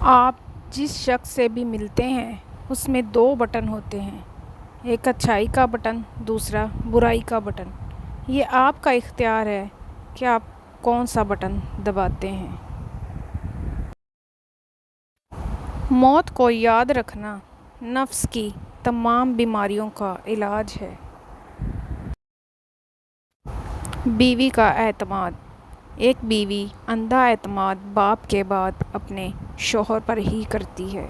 آپ جس شخص سے بھی ملتے ہیں اس میں دو بٹن ہوتے ہیں، ایک اچھائی کا بٹن، دوسرا برائی کا بٹن۔ یہ آپ کا اختیار ہے کہ آپ کون سا بٹن دباتے ہیں۔ موت کو یاد رکھنا نفس کی تمام بیماریوں کا علاج ہے۔ بیوی کا اعتماد۔ ایک بیوی اندھا اعتماد باپ کے بعد اپنے شوہر پر ہی کرتی ہے۔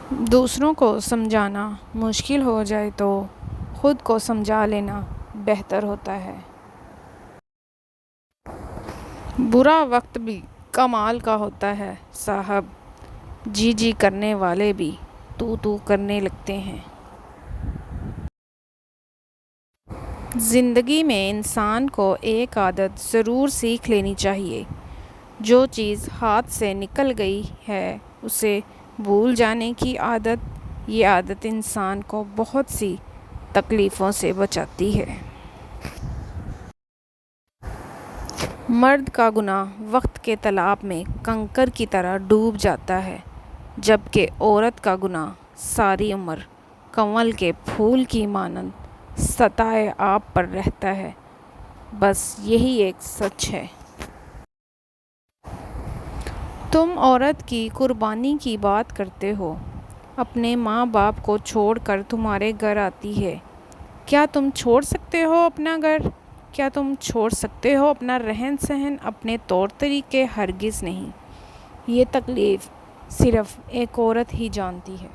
دوسروں کو سمجھانا مشکل ہو جائے تو خود کو سمجھا لینا بہتر ہوتا ہے۔ برا وقت بھی کمال کا ہوتا ہے صاحب، جی جی کرنے والے بھی تو تو کرنے لگتے ہیں۔ زندگی میں انسان کو ایک عادت ضرور سیکھ لینی چاہیے۔ جو چیز ہاتھ سے نکل گئی ہے اسے بھول جانے کی عادت، یہ عادت انسان کو بہت سی تکلیفوں سے بچاتی ہے۔ مرد کا گناہ وقت کے تالاب میں کنکر کی طرح ڈوب جاتا ہے، جبکہ عورت کا گناہ ساری عمر کنول کے پھول کی مانند سطح آب پر رہتا ہے۔ بس یہی ایک سچ ہے۔ تم عورت کی قربانی کی بات کرتے ہو، اپنے ماں باپ کو چھوڑ کر تمہارے گھر آتی ہے۔ کیا تم چھوڑ سکتے ہو اپنا گھر؟ کیا تم چھوڑ سکتے ہو اپنا رہن سہن، اپنے طور طریقے؟ ہرگز نہیں۔ یہ تکلیف صرف ایک عورت ہی جانتی ہے۔